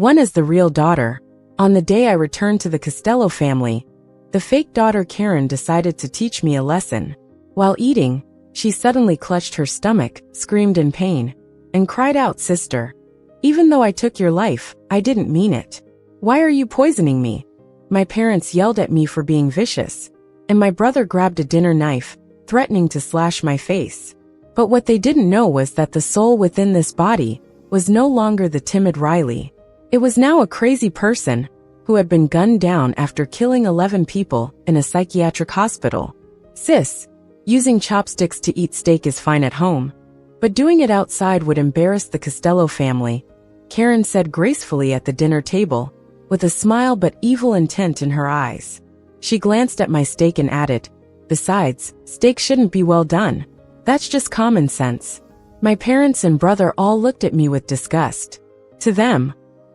One is the real daughter. On the day I returned to the Costello family, the fake daughter Karen decided to teach me a lesson. While eating, she suddenly clutched her stomach, screamed in pain, and cried out, "Sister, even though I took your life, I didn't mean it. Why are you poisoning me?" My parents yelled at me for being vicious, and my brother grabbed a dinner knife, threatening to slash my face. But what they didn't know was that the soul within this body was no longer the timid Riley. It was now a crazy person who had been gunned down after killing 11 people in a psychiatric hospital. "Sis, using chopsticks to eat steak is fine at home, but doing it outside would embarrass the Costello family," Karen said gracefully at the dinner table, with a smile but evil intent in her eyes. She glanced at my steak and added, "Besides, steak shouldn't be well done. That's just common sense." My parents and brother all looked at me with disgust. To them,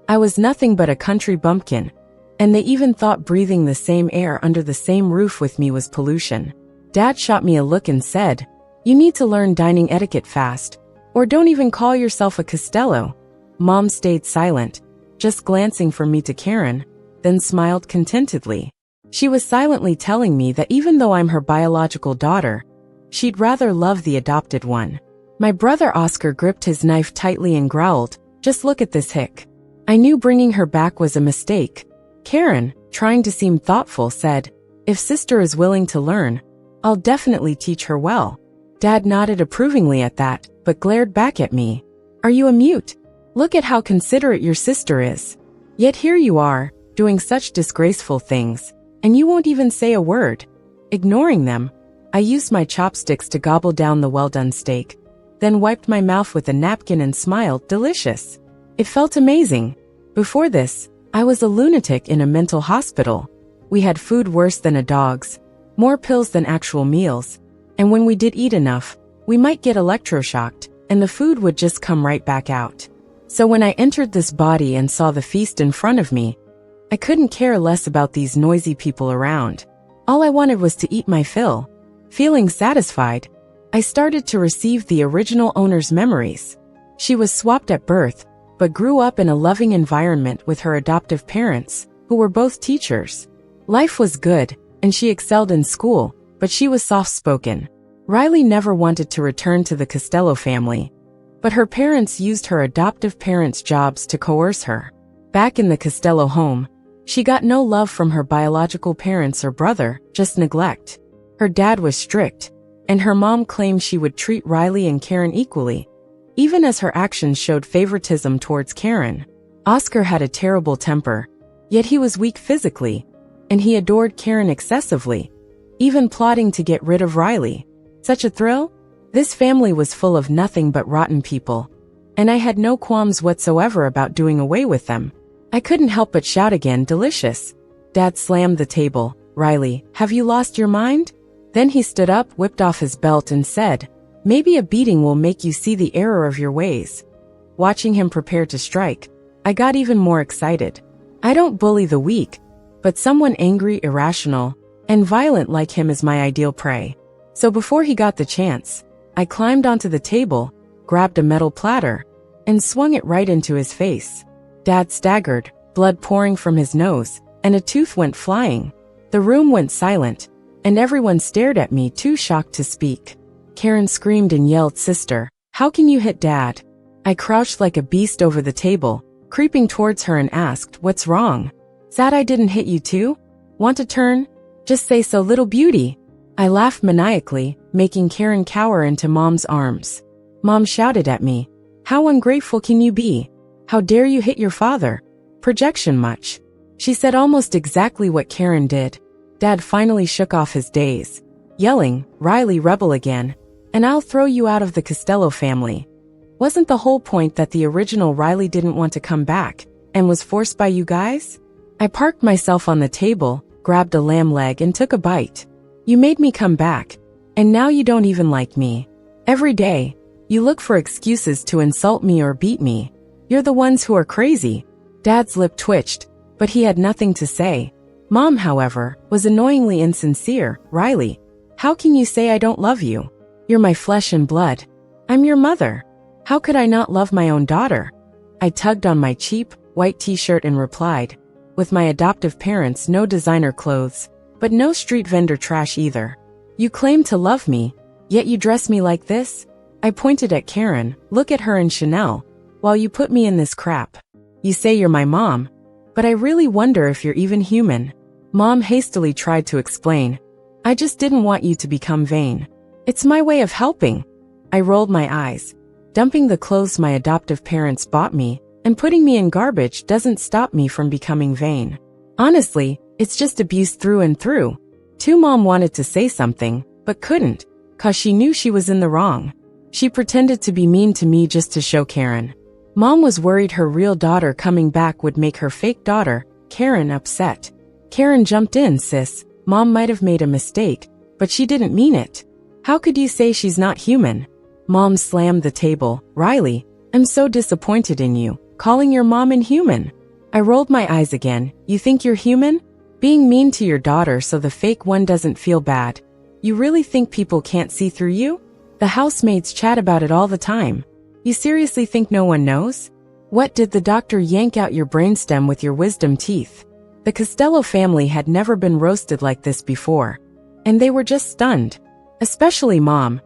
I was nothing but a country bumpkin, and they even thought breathing the same air under the same roof with me was pollution. Dad shot me a look and said, "You need to learn dining etiquette fast, or don't even call yourself a Costello." Mom stayed silent, just glancing from me to Karen, then smiled contentedly. She was silently telling me that even though I'm her biological daughter, she'd rather love the adopted one. My brother Oscar gripped his knife tightly and growled, "Just look at this hick." I knew bringing her back was a mistake. Karen, trying to seem thoughtful, said, "If sister is willing to learn, I'll definitely teach her well." Dad nodded approvingly at that, but glared back at me. "Are you a mute? Look at how considerate your sister is. Yet here you are, doing such disgraceful things, and you won't even say a word." Ignoring them, I used my chopsticks to gobble down the well-done steak, then wiped my mouth with a napkin and smiled, "Delicious." It felt amazing. Before this, I was a lunatic in a mental hospital. We had food worse than a dog's, more pills than actual meals, and when we did eat enough, we might get electroshocked, and the food would just come right back out. So when I entered this body and saw the feast in front of me, I couldn't care less about these noisy people around. All I wanted was to eat my fill. Feeling satisfied, I started to receive the original owner's memories. She was swapped at birth, but grew up in a loving environment with her adoptive parents, who were both teachers. Life was good, and she excelled in school, but she was soft-spoken. Riley never wanted to return to the Costello family, but her parents used her adoptive parents' jobs to coerce her. Back in the Costello home, she got no love from her biological parents or brother, just neglect. Her dad was strict, and her mom claimed she would treat Riley and Karen equally, even as her actions showed favoritism towards Karen. Oscar had a terrible temper, yet he was weak physically, and he adored Karen excessively, even plotting to get rid of Riley. Such a thrill? This family was full of nothing but rotten people, and I had no qualms whatsoever about doing away with them. I couldn't help but shout again, "Delicious." Dad slammed the table. "Riley, have you lost your mind?" Then he stood up, whipped off his belt, and said, "Maybe a beating will make you see the error of your ways." Watching him prepare to strike, I got even more excited. I don't bully the weak, but someone angry, irrational, and violent like him is my ideal prey. So before he got the chance, I climbed onto the table, grabbed a metal platter, and swung it right into his face. Dad staggered, blood pouring from his nose, and a tooth went flying. The room went silent, and everyone stared at me, too shocked to speak. Karen screamed and yelled, "Sister, how can you hit Dad?" I crouched like a beast over the table, creeping towards her, and asked, "What's wrong? Sad I didn't hit you too? Want to turn? Just say so, little beauty." I laughed maniacally, making Karen cower into Mom's arms. Mom shouted at me, "How ungrateful can you be? How dare you hit your father? Projection much." She said almost exactly what Karen did. Dad finally shook off his daze, yelling, "Riley, rebel again, and I'll throw you out of the Costello family." Wasn't the whole point that the original Riley didn't want to come back, and was forced by you guys? I parked myself on the table, grabbed a lamb leg, and took a bite. "You made me come back, and now you don't even like me. Every day, you look for excuses to insult me or beat me. You're the ones who are crazy." Dad's lip twitched, but he had nothing to say. Mom, however, was annoyingly insincere. "Riley, how can you say I don't love you? You're my flesh and blood. I'm your mother. How could I not love my own daughter?" I tugged on my cheap, white t-shirt and replied, "With my adoptive parents, no designer clothes, but no street vendor trash either. You claim to love me, yet you dress me like this?" I pointed at Karen. "Look at her in Chanel, while you put me in this crap. You say you're my mom, but I really wonder if you're even human." Mom hastily tried to explain. "I just didn't want you to become vain. It's my way of helping." I rolled my eyes. Dumping the clothes my adoptive parents bought me and putting me in garbage doesn't stop me from becoming vain. Honestly, it's just abuse through and through. Too. Mom wanted to say something, but couldn't, 'cause she knew she was in the wrong. She pretended to be mean to me just to show Karen. Mom was worried her real daughter coming back would make her fake daughter, Karen, upset. Karen jumped in. "Sis, Mom might have made a mistake, but she didn't mean it. How could you say she's not human?" Mom slammed the table. "Riley, I'm so disappointed in you, calling your mom inhuman." I rolled my eyes again. "You think you're human? Being mean to your daughter so the fake one doesn't feel bad. You really think people can't see through you? The housemates chat about it all the time. You seriously think no one knows? What, did the doctor yank out your brainstem with your wisdom teeth?" The Costello family had never been roasted like this before, and they were just stunned. Especially Mom,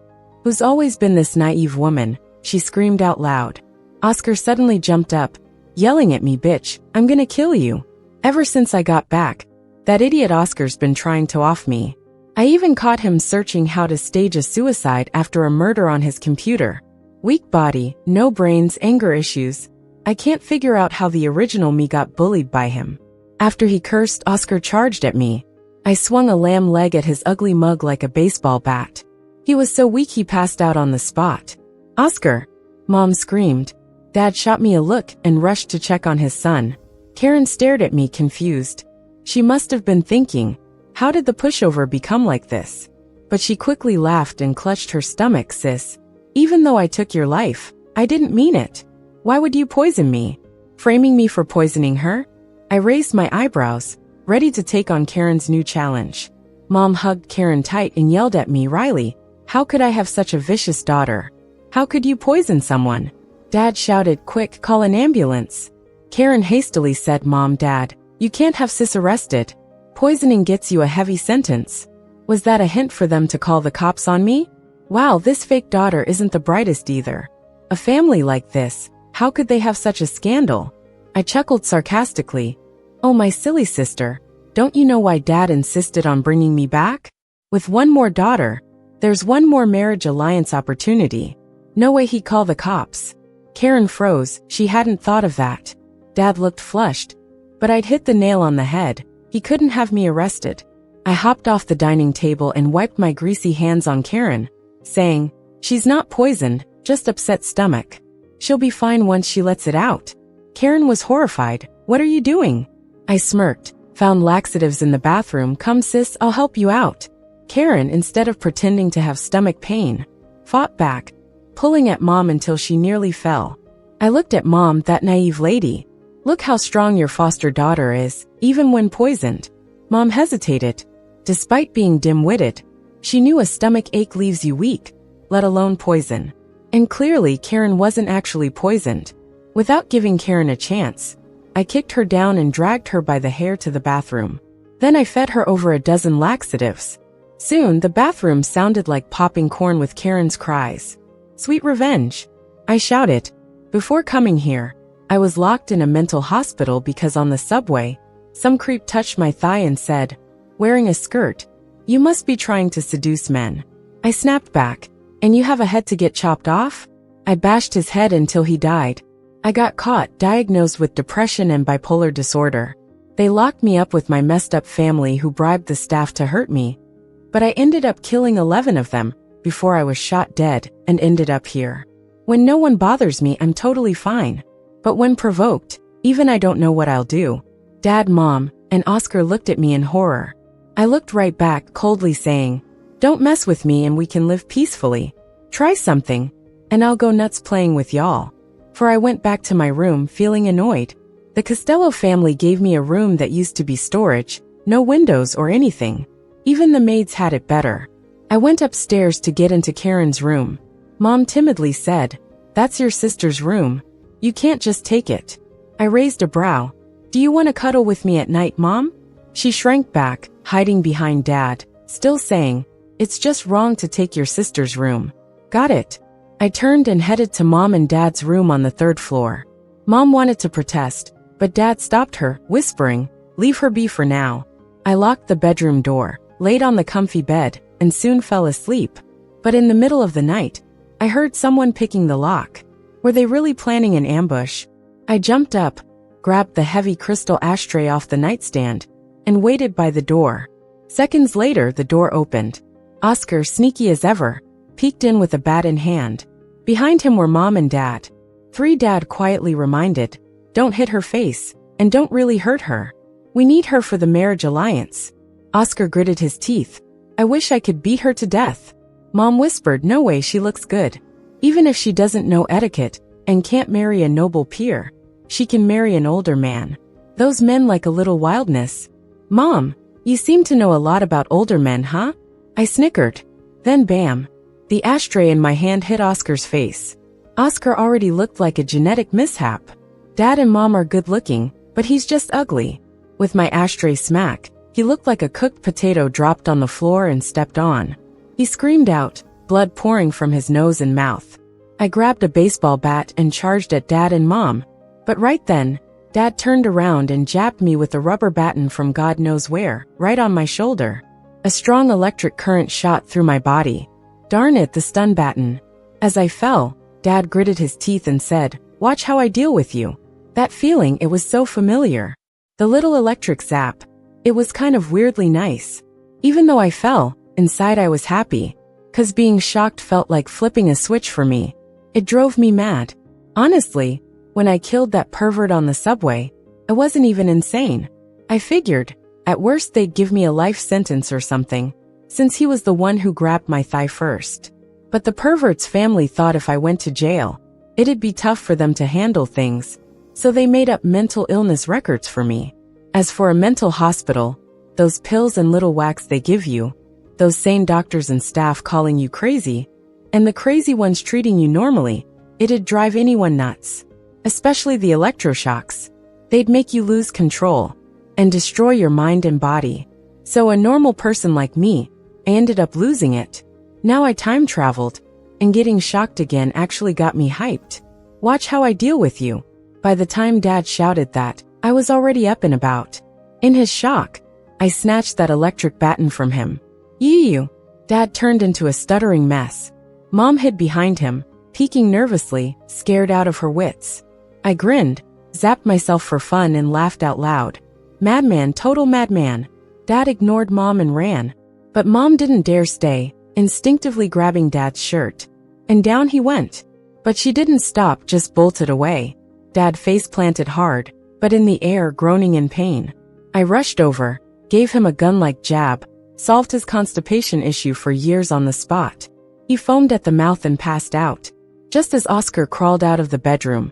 who's always been this naive woman. She screamed out loud. Oscar suddenly jumped up, yelling at me, "Bitch, I'm gonna kill you." Ever since I got back, that idiot Oscar's been trying to off me. I even caught him searching how to stage a suicide after a murder on his computer. Weak body, no brains, anger issues. I can't figure out how the original me got bullied by him. After he cursed, Oscar charged at me. I swung a lamb leg at his ugly mug like a baseball bat. He was so weak he passed out on the spot. "Oscar!" Mom screamed. Dad shot me a look and rushed to check on his son. Karen stared at me confused. She must have been thinking, how did the pushover become like this? But she quickly laughed and clutched her stomach. "Sis, even though I took your life, I didn't mean it. Why would you poison me? Framing me for poisoning her?" I raised my eyebrows, ready to take on Karen's new challenge. Mom hugged Karen tight and yelled at me, "Riley, how could I have such a vicious daughter? How could you poison someone?" Dad shouted, "Quick, call an ambulance." Karen hastily said, "Mom, Dad, you can't have sis arrested. Poisoning gets you a heavy sentence." Was that a hint for them to call the cops on me? Wow, this fake daughter isn't the brightest either. A family like this, how could they have such a scandal? I chuckled sarcastically. "Oh, my silly sister, don't you know why Dad insisted on bringing me back? With one more daughter, there's one more marriage alliance opportunity. No way he'd call the cops." Karen froze. She hadn't thought of that. Dad looked flushed, but I'd hit the nail on the head. He couldn't have me arrested. I hopped off the dining table and wiped my greasy hands on Karen, saying, "She's not poisoned, just upset stomach. She'll be fine once she lets it out." Karen was horrified. "What are you doing?" I smirked. "Found laxatives in the bathroom. Come sis, I'll help you out." Karen, instead of pretending to have stomach pain, fought back, pulling at Mom until she nearly fell. I looked at Mom, that naive lady. "Look how strong your foster daughter is, even when poisoned." Mom hesitated. Despite being dim-witted, she knew a stomach ache leaves you weak, let alone poison. And clearly Karen wasn't actually poisoned. Without giving Karen a chance, I kicked her down and dragged her by the hair to the bathroom. Then I fed her over a dozen laxatives. Soon the bathroom sounded like popping corn with Karen's cries. "Sweet revenge," I shouted. Before coming here, I was locked in a mental hospital because on the subway, some creep touched my thigh and said, wearing a skirt, "You must be trying to seduce men." I snapped back, "And you have a head to get chopped off?" I bashed his head until he died. I got caught, diagnosed with depression and bipolar disorder. They locked me up with my messed up family who bribed the staff to hurt me. But I ended up killing 11 of them before I was shot dead and ended up here. When no one bothers me, I'm totally fine. But when provoked, even I don't know what I'll do. Dad, Mom, and Oscar looked at me in horror. I looked right back, coldly saying, "Don't mess with me and we can live peacefully. Try something, and I'll go nuts playing with y'all." For I went back to my room feeling annoyed. The Costello family gave me a room that used to be storage, no windows or anything. Even the maids had it better. I went upstairs to get into Karen's room. Mom timidly said, "That's your sister's room. You can't just take it." I raised a brow. Do you want to cuddle with me at night, Mom? She shrank back, hiding behind Dad, still saying, it's just wrong to take your sister's room. Got it. I turned and headed to Mom and Dad's room on the 3rd floor. Mom wanted to protest, but Dad stopped her, whispering, leave her be for now. I locked the bedroom door, laid on the comfy bed, and soon fell asleep. But in the middle of the night, I heard someone picking the lock. Were they really planning an ambush? I jumped up, grabbed the heavy crystal ashtray off the nightstand, and waited by the door. Seconds later, the door opened. Oscar, sneaky as ever, peeked in with a bat in hand. Behind him were Mom and Dad. Dad quietly reminded, don't hit her face, and don't really hurt her. We need her for the marriage alliance. Oscar gritted his teeth. I wish I could beat her to death. Mom whispered, no way, she looks good. Even if she doesn't know etiquette and can't marry a noble peer, she can marry an older man. Those men like a little wildness. Mom, you seem to know a lot about older men, huh? I snickered. Then bam. The ashtray in my hand hit Oscar's face. Oscar already looked like a genetic mishap. Dad and Mom are good looking, but he's just ugly. With my ashtray smack, he looked like a cooked potato dropped on the floor and stepped on. He screamed out, blood pouring from his nose and mouth. I grabbed a baseball bat and charged at Dad and Mom. But right then, Dad turned around and jabbed me with a rubber baton from God knows where, right on my shoulder. A strong electric current shot through my body. Darn it, the stun baton. As I fell, Dad gritted his teeth and said, watch how I deal with you. That feeling, it was so familiar. The little electric zap. It was kind of weirdly nice. Even though I fell, inside I was happy. 'Cause being shocked felt like flipping a switch for me. It drove me mad. Honestly, when I killed that pervert on the subway, I wasn't even insane. I figured, at worst they'd give me a life sentence or something, since he was the one who grabbed my thigh first. But the pervert's family thought if I went to jail, it'd be tough for them to handle things, so they made up mental illness records for me. As for a mental hospital, those pills and little whacks they give you, those sane doctors and staff calling you crazy, and the crazy ones treating you normally, it'd drive anyone nuts. Especially the electroshocks. They'd make you lose control and destroy your mind and body. So a normal person like me, I ended up losing it. Now I time traveled, and getting shocked again actually got me hyped. Watch how I deal with you. By the time Dad shouted that, I was already up and about. In his shock, I snatched that electric baton from him. You! Dad turned into a stuttering mess. Mom hid behind him, peeking nervously, scared out of her wits. I grinned, zapped myself for fun and laughed out loud. Madman, total madman. Dad ignored Mom and ran. But Mom didn't dare stay, instinctively grabbing Dad's shirt. And down he went. But she didn't stop, just bolted away. Dad face planted hard, but in the air, groaning in pain. I rushed over, gave him a gun-like jab, solved his constipation issue for years on the spot. He foamed at the mouth and passed out. Just as Oscar crawled out of the bedroom,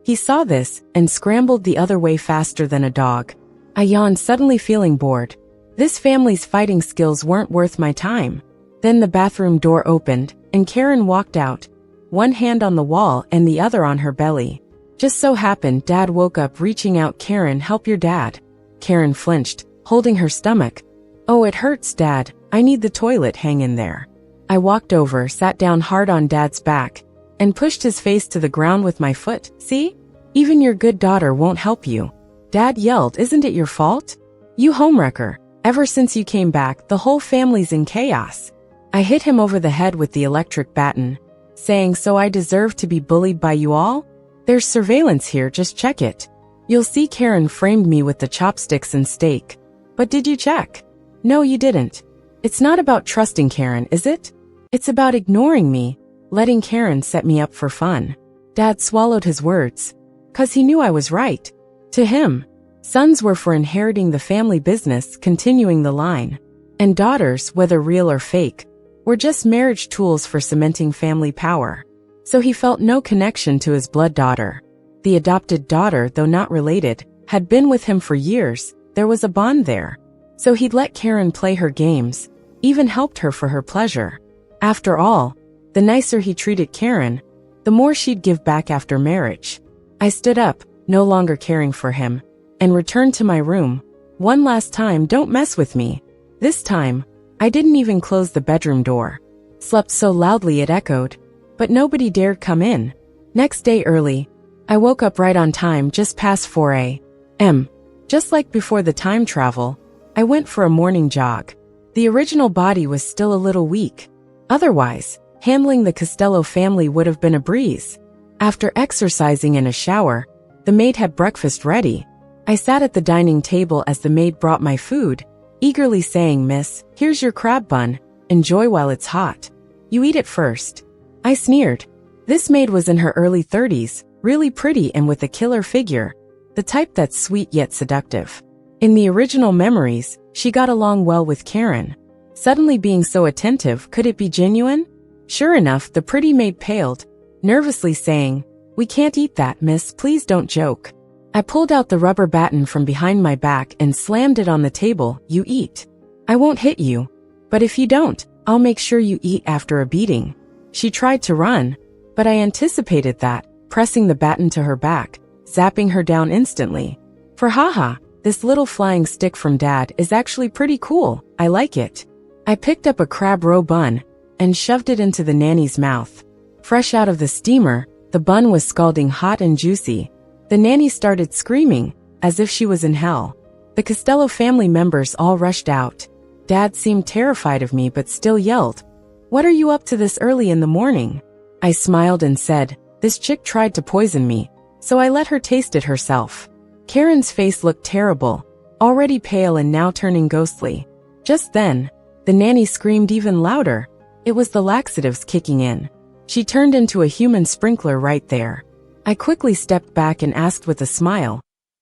he saw this and scrambled the other way faster than a dog. I yawned, suddenly feeling bored. This family's fighting skills weren't worth my time. Then the bathroom door opened, and Karen walked out, one hand on the wall and the other on her belly. Just so happened Dad woke up reaching out. Karen, help your dad. Karen flinched, holding her stomach. Oh, it hurts, Dad. I need the toilet, hang in there. I walked over, sat down hard on Dad's back, and pushed his face to the ground with my foot. See? Even your good daughter won't help you. Dad yelled, isn't it your fault? You homewrecker. Ever since you came back, the whole family's in chaos. I hit him over the head with the electric baton, saying, so I deserve to be bullied by you all? There's surveillance here, just check it. You'll see Karen framed me with the chopsticks and steak. But did you check? No, you didn't. It's not about trusting Karen, is it? It's about ignoring me, letting Karen set me up for fun. Dad swallowed his words. 'Cause he knew I was right. To him, sons were for inheriting the family business, continuing the line. And daughters, whether real or fake, were just marriage tools for cementing family power. So he felt no connection to his blood daughter. The adopted daughter, though not related, had been with him for years. There was a bond there. So he'd let Karen play her games, even helped her for her pleasure. After all, the nicer he treated Karen, the more she'd give back after marriage. I stood up, no longer caring for him, and returned to my room. One last time, don't mess with me. This time, I didn't even close the bedroom door. Slept so loudly it echoed, but nobody dared come in. Next day early, I woke up right on time, just past 4 a.m. Just like before the time travel, I went for a morning jog. The original body was still a little weak. Otherwise, handling the Costello family would have been a breeze. After exercising and a shower, the maid had breakfast ready. I sat at the dining table as the maid brought my food, eagerly saying, "Miss, here's your crab bun. Enjoy while it's hot. You eat it first." I sneered. This maid was in her early 30s, really pretty and with a killer figure, the type that's sweet yet seductive. In the original memories, she got along well with Karen. Suddenly being so attentive, could it be genuine? Sure enough, the pretty maid paled, nervously saying, "We can't eat that, miss, please don't joke." I pulled out the rubber baton from behind my back and slammed it on the table. "You eat. I won't hit you. But if you don't, I'll make sure you eat after a beating." She tried to run, but I anticipated that, pressing the baton to her back, zapping her down instantly. For haha, this little flying stick from Dad is actually pretty cool. I like it. I picked up a crab roe bun and shoved it into the nanny's mouth. Fresh out of the steamer, the bun was scalding hot and juicy. The nanny started screaming, as if she was in hell. The Costello family members all rushed out. Dad seemed terrified of me but still yelled, "What are you up to this early in the morning?" I smiled and said, "This chick tried to poison me, so I let her taste it herself." Karen's face looked terrible, already pale and now turning ghostly. Just then, the nanny screamed even louder. It was the laxatives kicking in. She turned into a human sprinkler right there. I quickly stepped back and asked with a smile,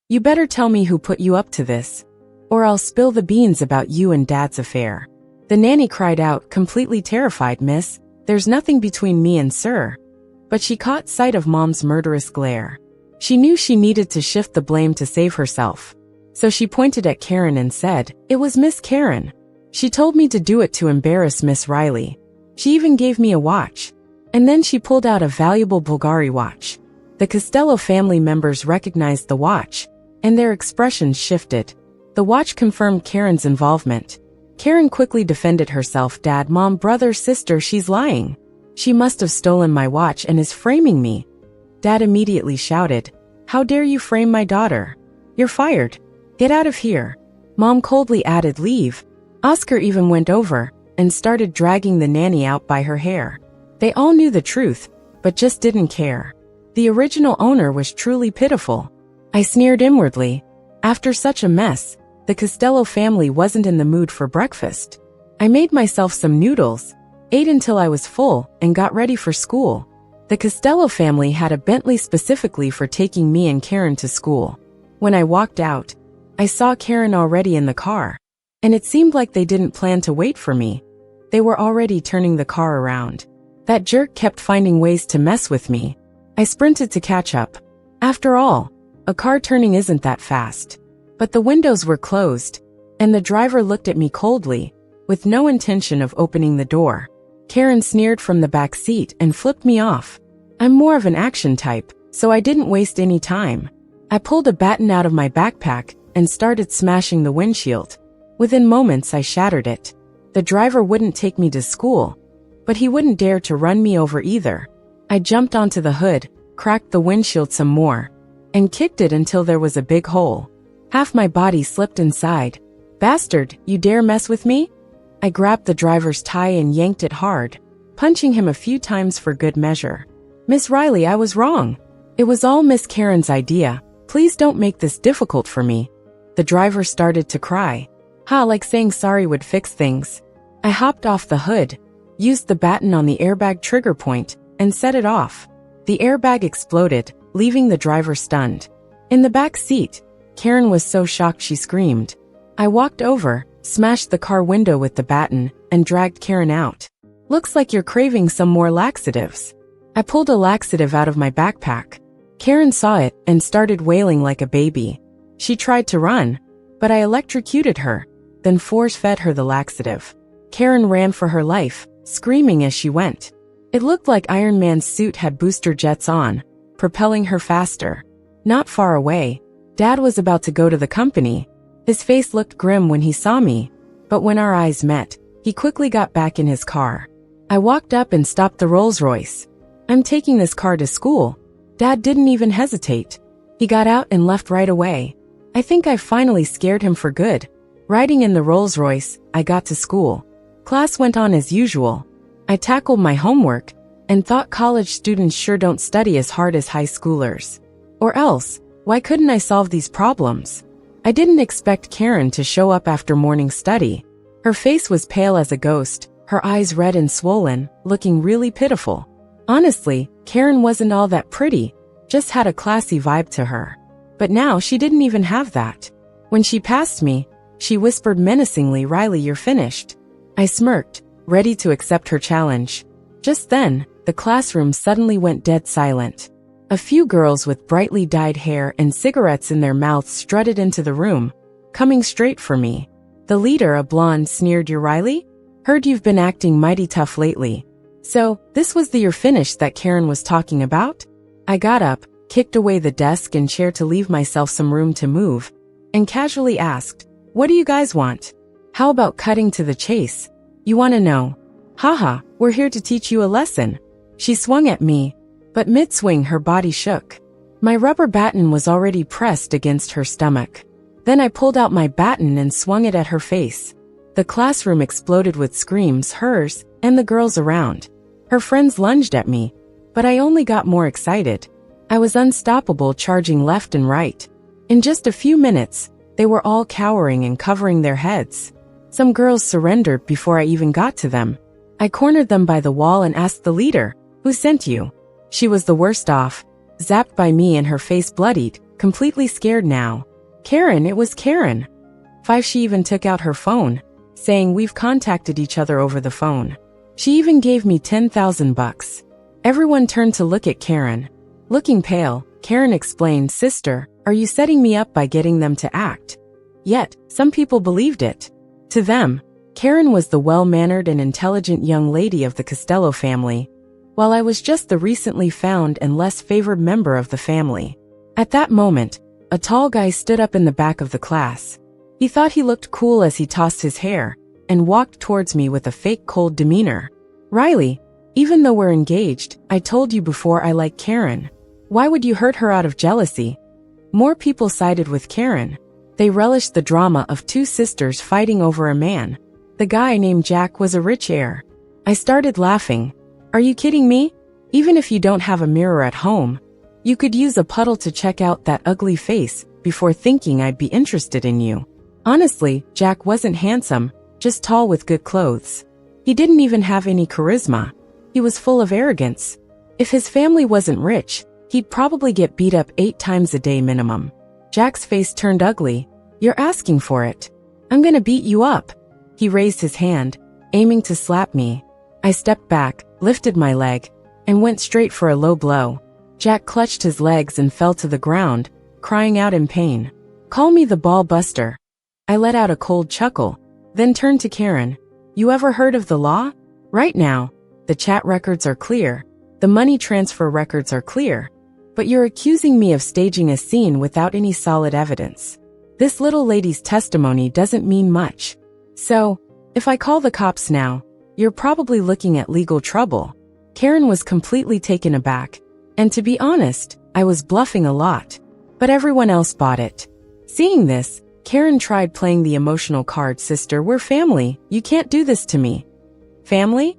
"You better tell me who put you up to this, or I'll spill the beans about you and Dad's affair." The nanny cried out, completely terrified, "Miss, there's nothing between me and Sir." But she caught sight of Mom's murderous glare. She knew she needed to shift the blame to save herself. So she pointed at Karen and said, "It was Miss Karen. She told me to do it to embarrass Miss Riley. She even gave me a watch." And then she pulled out a valuable Bulgari watch. The Costello family members recognized the watch, and their expressions shifted. The watch confirmed Karen's involvement. Karen quickly defended herself. "Dad, Mom, brother, sister, she's lying. She must have stolen my watch and is framing me." Dad immediately shouted, "How dare you frame my daughter? You're fired. Get out of here." Mom coldly added, "Leave." Oscar even went over and started dragging the nanny out by her hair. They all knew the truth, but just didn't care. The original owner was truly pitiful. I sneered inwardly. After such a mess, the Costello family wasn't in the mood for breakfast. I made myself some noodles, ate until I was full, and got ready for school. The Costello family had a Bentley specifically for taking me and Karen to school. When I walked out, I saw Karen already in the car, and it seemed like they didn't plan to wait for me. They were already turning the car around. That jerk kept finding ways to mess with me. I sprinted to catch up. After all, a car turning isn't that fast. But the windows were closed, and the driver looked at me coldly, with no intention of opening the door. Karen sneered from the back seat and flipped me off. I'm more of an action type, so I didn't waste any time. I pulled a baton out of my backpack and started smashing the windshield. Within moments I shattered it. The driver wouldn't take me to school, but he wouldn't dare to run me over either. I jumped onto the hood, cracked the windshield some more, and kicked it until there was a big hole. Half my body slipped inside. "Bastard, you dare mess with me?" I grabbed the driver's tie and yanked it hard, punching him a few times for good measure. "Miss Riley, I was wrong. It was all Miss Karen's idea. Please don't make this difficult for me." The driver started to cry. Like saying sorry would fix things. I hopped off the hood, used the baton on the airbag trigger point, and set it off. The airbag exploded, leaving the driver stunned. In the back seat, Karen was so shocked she screamed. I walked over, smashed the car window with the baton, and dragged Karen out. "Looks like you're craving some more laxatives." I pulled a laxative out of my backpack. Karen saw it and started wailing like a baby. She tried to run, but I electrocuted her, then force-fed her the laxative. Karen ran for her life, screaming as she went. It looked like Iron Man's suit had booster jets on, propelling her faster. Not far away, Dad was about to go to the company. His face looked grim when he saw me, but when our eyes met, he quickly got back in his car. I walked up and stopped the Rolls-Royce. "I'm taking this car to school." Dad didn't even hesitate. He got out and left right away. I think I finally scared him for good. Riding in the Rolls-Royce, I got to school. Class went on as usual. I tackled my homework and thought college students sure don't study as hard as high schoolers. Or else, why couldn't I solve these problems? I didn't expect Karen to show up after morning study. Her face was pale as a ghost, her eyes red and swollen, looking really pitiful. Honestly, Karen wasn't all that pretty, just had a classy vibe to her. But now she didn't even have that. When she passed me, she whispered menacingly, "Riley, you're finished." I smirked, ready to accept her challenge. Just then, the classroom suddenly went dead silent. A few girls with brightly dyed hair and cigarettes in their mouths strutted into the room, coming straight for me. The leader, a blonde, sneered, "You Riley? Heard you've been acting mighty tough lately." So, this was the "you're finished" that Karen was talking about? I got up, kicked away the desk and chair to leave myself some room to move, and casually asked, "What do you guys want? How about cutting to the chase? You want to know? Haha, we're here to teach you a lesson." She swung at me, but mid-swing her body shook. My rubber baton was already pressed against her stomach. Then I pulled out my baton and swung it at her face. The classroom exploded with screams, hers, and the girls around. Her friends lunged at me, but I only got more excited. I was unstoppable, charging left and right. In just a few minutes, they were all cowering and covering their heads. Some girls surrendered before I even got to them. I cornered them by the wall and asked the leader, "Who sent you?" She was the worst off, zapped by me and her face bloodied, completely scared now. "Karen, it was Karen." She even took out her phone, saying, "We've contacted each other over the phone." She even gave me $10,000. Everyone turned to look at Karen. Looking pale, Karen explained, "Sister, are you setting me up by getting them to act?" Yet, some people believed it. To them, Karen was the well-mannered and intelligent young lady of the Costello family, while I was just the recently found and less favored member of the family. At that moment, a tall guy stood up in the back of the class. He thought he looked cool as he tossed his hair and walked towards me with a fake cold demeanor. "Riley, even though we're engaged, I told you before I like Karen. Why would you hurt her out of jealousy?" More people sided with Karen. They relished the drama of two sisters fighting over a man. The guy named Jack was a rich heir. I started laughing. "Are you kidding me? Even if you don't have a mirror at home, you could use a puddle to check out that ugly face before thinking I'd be interested in you." Honestly, Jack wasn't handsome, just tall with good clothes. He didn't even have any charisma. He was full of arrogance. If his family wasn't rich, he'd probably get beat up 8 times a day minimum. Jack's face turned ugly. "You're asking for it. I'm gonna beat you up." He raised his hand, aiming to slap me. I stepped back, lifted my leg, and went straight for a low blow. Jack clutched his legs and fell to the ground, crying out in pain. "Call me the ball buster." I let out a cold chuckle, then turned to Karen. "You ever heard of the law? Right now, the chat records are clear, the money transfer records are clear, but you're accusing me of staging a scene without any solid evidence. This little lady's testimony doesn't mean much. So, if I call the cops now, you're probably looking at legal trouble." Karen was completely taken aback, and to be honest, I was bluffing a lot. But everyone else bought it. Seeing this, Karen tried playing the emotional card. "Sister, we're family. You can't do this to me." "Family?"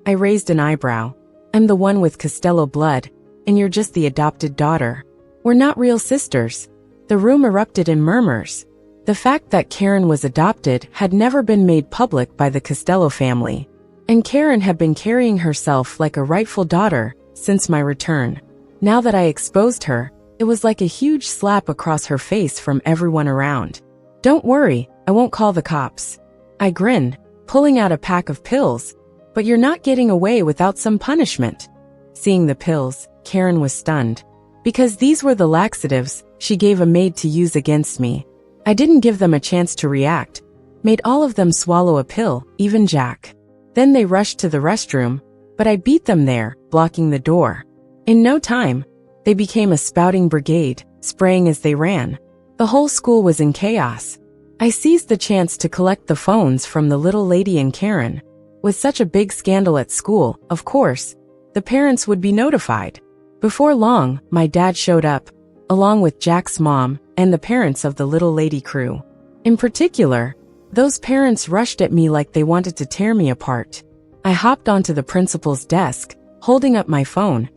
I raised an eyebrow. "I'm the one with Costello blood, and you're just the adopted daughter. We're not real sisters." The room erupted in murmurs. The fact that Karen was adopted had never been made public by the Costello family, and Karen had been carrying herself like a rightful daughter since my return. Now that I exposed her, it was like a huge slap across her face from everyone around. "Don't worry, I won't call the cops." I grinned, pulling out a pack of pills. "But you're not getting away without some punishment." Seeing the pills, Karen was stunned. Because these were the laxatives she gave a maid to use against me. I didn't give them a chance to react. Made all of them swallow a pill, even Jack. Then they rushed to the restroom, but I beat them there, blocking the door. In no time, they became a spouting brigade, spraying as they ran. The whole school was in chaos. I seized the chance to collect the phones from the little lady and Karen. With such a big scandal at school, of course, the parents would be notified. Before long, my dad showed up, along with Jack's mom and the parents of the little lady crew. In particular, those parents rushed at me like they wanted to tear me apart. I hopped onto the principal's desk, holding up my phone.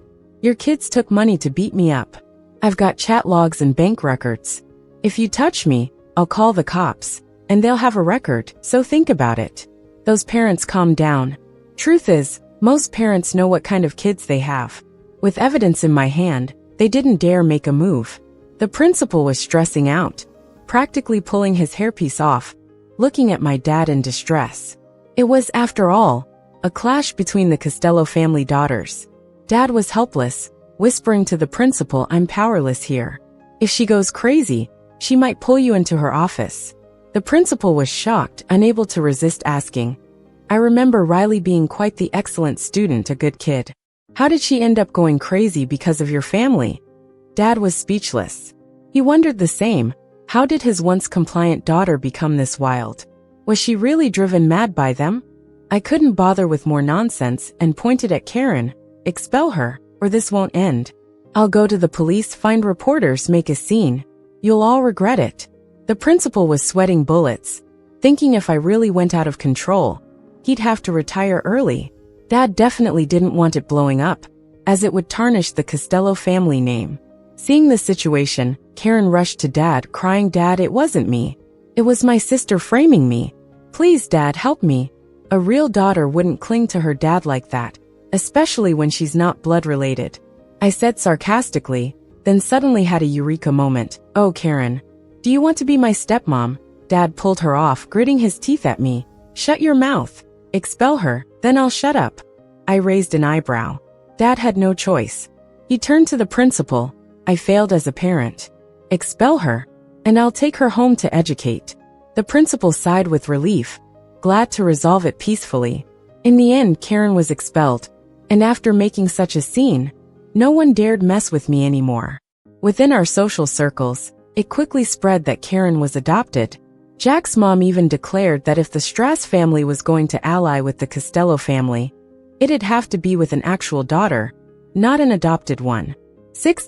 "Your kids took money to beat me up. I've got chat logs and bank records. If you touch me, I'll call the cops, and they'll have a record, so think about it." Those parents calmed down. Truth is, most parents know what kind of kids they have. With evidence in my hand, they didn't dare make a move. The principal was stressing out, practically pulling his hairpiece off, looking at my dad in distress. It was, after all, a clash between the Costello family daughters. Dad was helpless, whispering to the principal, "I'm powerless here. If she goes crazy, she might pull you into her office." The principal was shocked, unable to resist asking, "I remember Riley being quite the excellent student, a good kid. How did she end up going crazy because of your family?" Dad was speechless. He wondered the same. How did his once compliant daughter become this wild? Was she really driven mad by them? I couldn't bother with more nonsense and pointed at Karen. "Expel her, or this won't end. I'll go to the police, find reporters, make a scene. You'll all regret it." The principal was sweating bullets, thinking if I really went out of control, he'd have to retire early. Dad definitely didn't want it blowing up, as it would tarnish the Costello family name. Seeing the situation, Karen rushed to Dad, crying, "Dad, it wasn't me. It was my sister framing me. Please, Dad, help me." A real daughter wouldn't cling to her dad like that, especially when she's not blood-related. I said sarcastically, then suddenly had a eureka moment. "Oh, Karen, do you want to be my stepmom?" Dad pulled her off, gritting his teeth at me. "Shut your mouth. Expel her, then I'll shut up." I raised an eyebrow. Dad had no choice. He turned to the principal. "I failed as a parent. Expel her, and I'll take her home to educate." The principal sighed with relief, glad to resolve it peacefully. In the end, Karen was expelled, and after making such a scene, no one dared mess with me anymore. Within our social circles, it quickly spread that Karen was adopted. Jack's mom even declared that if the Strass family was going to ally with the Costello family, it'd have to be with an actual daughter, not an adopted one.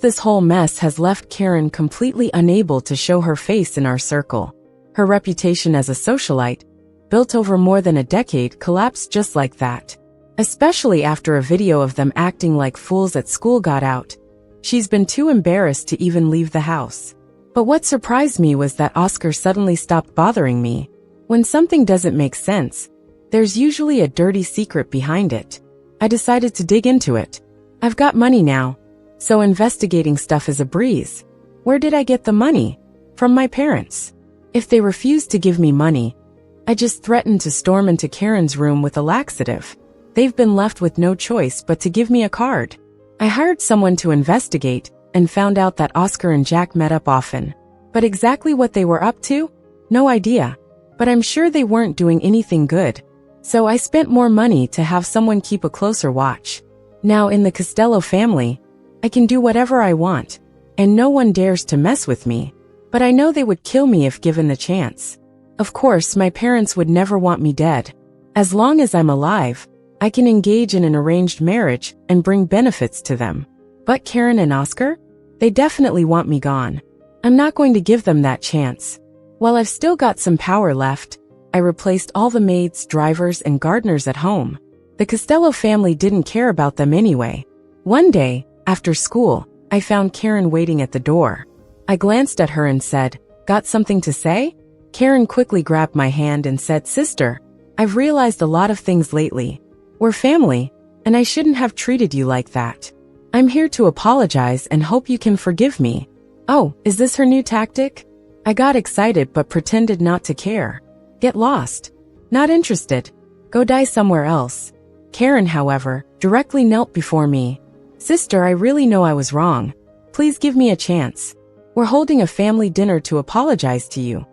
This whole mess has left Karen completely unable to show her face in our circle. Her reputation as a socialite, built over more than a decade, collapsed just like that. Especially after a video of them acting like fools at school got out. She's been too embarrassed to even leave the house. But what surprised me was that Oscar suddenly stopped bothering me. When something doesn't make sense, there's usually a dirty secret behind it. I decided to dig into it. I've got money now, so investigating stuff is a breeze. Where did I get the money? From my parents. If they refused to give me money, I just threatened to storm into Karen's room with a laxative. They've been left with no choice but to give me a card. I hired someone to investigate and found out that Oscar and Jack met up often. But exactly what they were up to? No idea. But I'm sure they weren't doing anything good. So I spent more money to have someone keep a closer watch. Now in the Costello family, I can do whatever I want, and no one dares to mess with me. But I know they would kill me if given the chance. Of course, my parents would never want me dead. As long as I'm alive, I can engage in an arranged marriage and bring benefits to them. But Karen and Oscar? They definitely want me gone. I'm not going to give them that chance. While I've still got some power left, I replaced all the maids, drivers, and gardeners at home. The Costello family didn't care about them anyway. One day, after school, I found Karen waiting at the door. I glanced at her and said, "Got something to say?" Karen quickly grabbed my hand and said, "Sister, I've realized a lot of things lately. We're family, and I shouldn't have treated you like that. I'm here to apologize and hope you can forgive me." Oh, is this her new tactic? I got excited but pretended not to care. Get lost. Not interested. Go die somewhere else. Karen, however, directly knelt before me. "Sister, I really know I was wrong. Please give me a chance. We're holding a family dinner to apologize to you."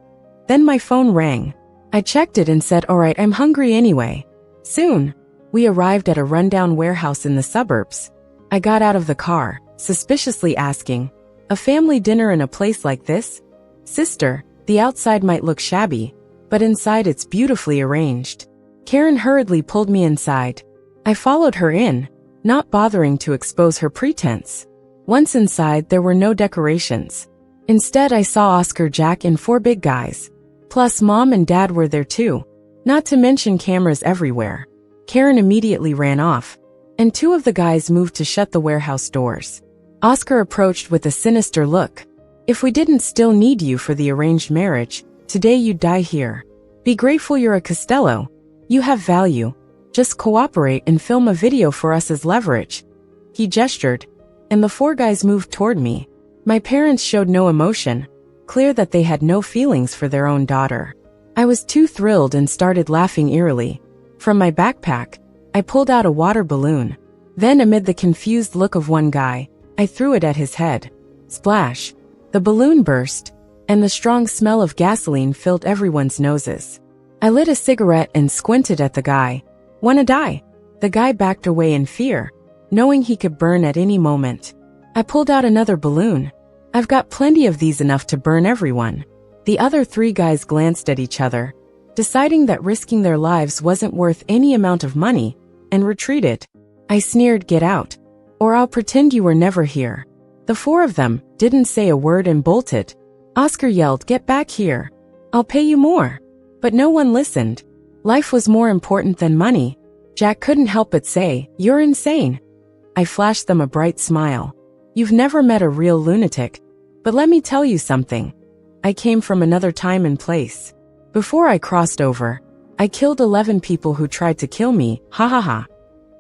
Then my phone rang. I checked it and said, "Alright, I'm hungry anyway." Soon, we arrived at a rundown warehouse in the suburbs. I got out of the car, suspiciously asking, A family dinner in a place like this? Sister, the outside might look shabby, but inside it's beautifully arranged. Karen hurriedly pulled me inside. I followed her in, not bothering to expose her pretense. Once inside, there were no decorations. Instead, I saw Oscar, Jack, and 4 big guys. Plus, Mom and Dad were there too. Not to mention cameras everywhere. Karen immediately ran off, and 2 of the guys moved to shut the warehouse doors. Oscar approached with a sinister look. If we didn't still need you for the arranged marriage, today you'd die here. Be grateful you're a Costello. You have value. Just cooperate and film a video for us as leverage. He gestured, and the 4 guys moved toward me. My parents showed no emotion, clear that they had no feelings for their own daughter. I was too thrilled and started laughing eerily. From my backpack, I pulled out a water balloon. Then, amid the confused look of one guy, I threw it at his head. Splash! The balloon burst, and the strong smell of gasoline filled everyone's noses. I lit a cigarette and squinted at the guy. Wanna die? The guy backed away in fear, knowing he could burn at any moment. I pulled out another balloon. I've got plenty of these, enough to burn everyone. The other 3 guys glanced at each other, deciding that risking their lives wasn't worth any amount of money, and retreated. I sneered, get out, or I'll pretend you were never here. The 4 of them didn't say a word and bolted. Oscar yelled, get back here. I'll pay you more. But no one listened. Life was more important than money. Jack couldn't help but say, you're insane. I flashed them a bright smile. You've never met a real lunatic. But let me tell you something. I came from another time and place. Before I crossed over, I killed 11 people who tried to kill me, ha ha ha.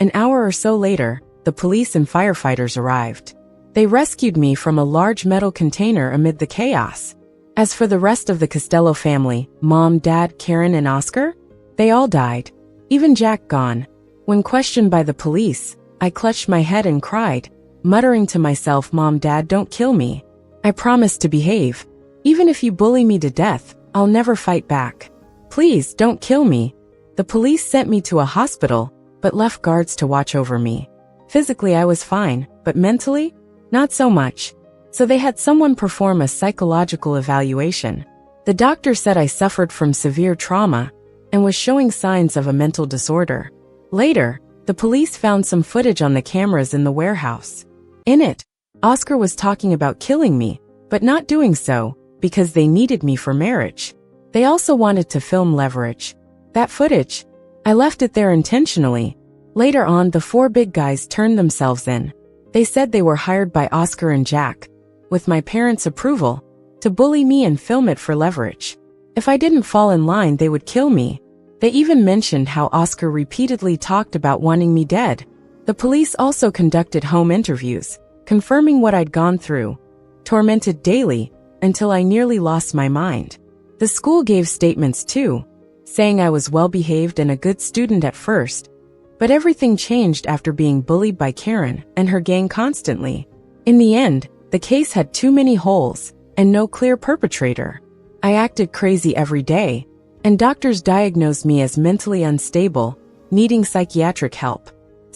An hour or so later, the police and firefighters arrived. They rescued me from a large metal container amid the chaos. As for the rest of the Costello family, Mom, Dad, Karen, and Oscar, they all died. Even Jack gone. When questioned by the police, I clutched my head and cried, muttering to myself, Mom, Dad, don't kill me. I promise to behave. Even if you bully me to death, I'll never fight back. Please, don't kill me. The police sent me to a hospital, but left guards to watch over me. Physically, I was fine, but mentally, not so much. So they had someone perform a psychological evaluation. The doctor said I suffered from severe trauma and was showing signs of a mental disorder. Later, the police found some footage on the cameras in the warehouse. In it, Oscar was talking about killing me, but not doing so because they needed me for marriage. They also wanted to film leverage. That footage, I left it there intentionally. Later on, the 4 big guys turned themselves in. They said they were hired by Oscar and Jack, with my parents' approval, to bully me and film it for leverage. If I didn't fall in line, they would kill me. They even mentioned how Oscar repeatedly talked about wanting me dead. The police also conducted home interviews, confirming what I'd gone through, tormented daily, until I nearly lost my mind. The school gave statements too, saying I was well-behaved and a good student at first, but everything changed after being bullied by Karen and her gang constantly. In the end, the case had too many holes and no clear perpetrator. I acted crazy every day, and doctors diagnosed me as mentally unstable, needing psychiatric help.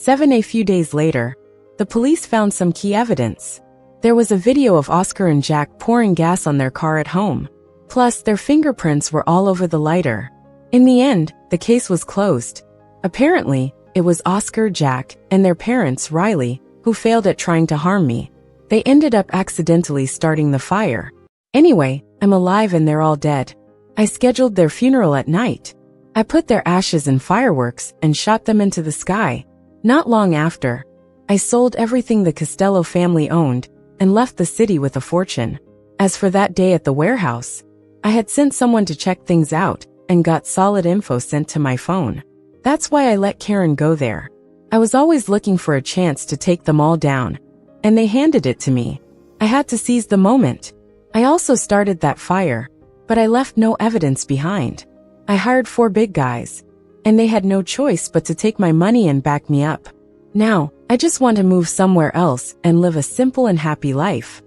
A few days later, the police found some key evidence. There was a video of Oscar and Jack pouring gas on their car at home. Plus, their fingerprints were all over the lighter. In the end, the case was closed. Apparently, it was Oscar, Jack, and their parents, Riley, who failed at trying to harm me. They ended up accidentally starting the fire. Anyway, I'm alive and they're all dead. I scheduled their funeral at night. I put their ashes in fireworks and shot them into the sky. Not long after, I sold everything the Costello family owned and left the city with a fortune. As for that day at the warehouse, I had sent someone to check things out and got solid info sent to my phone. That's why I let Karen go there. I was always looking for a chance to take them all down, and they handed it to me. I had to seize the moment. I also started that fire, but I left no evidence behind. I hired 4 big guys, and they had no choice but to take my money and back me up. Now, I just want to move somewhere else and live a simple and happy life.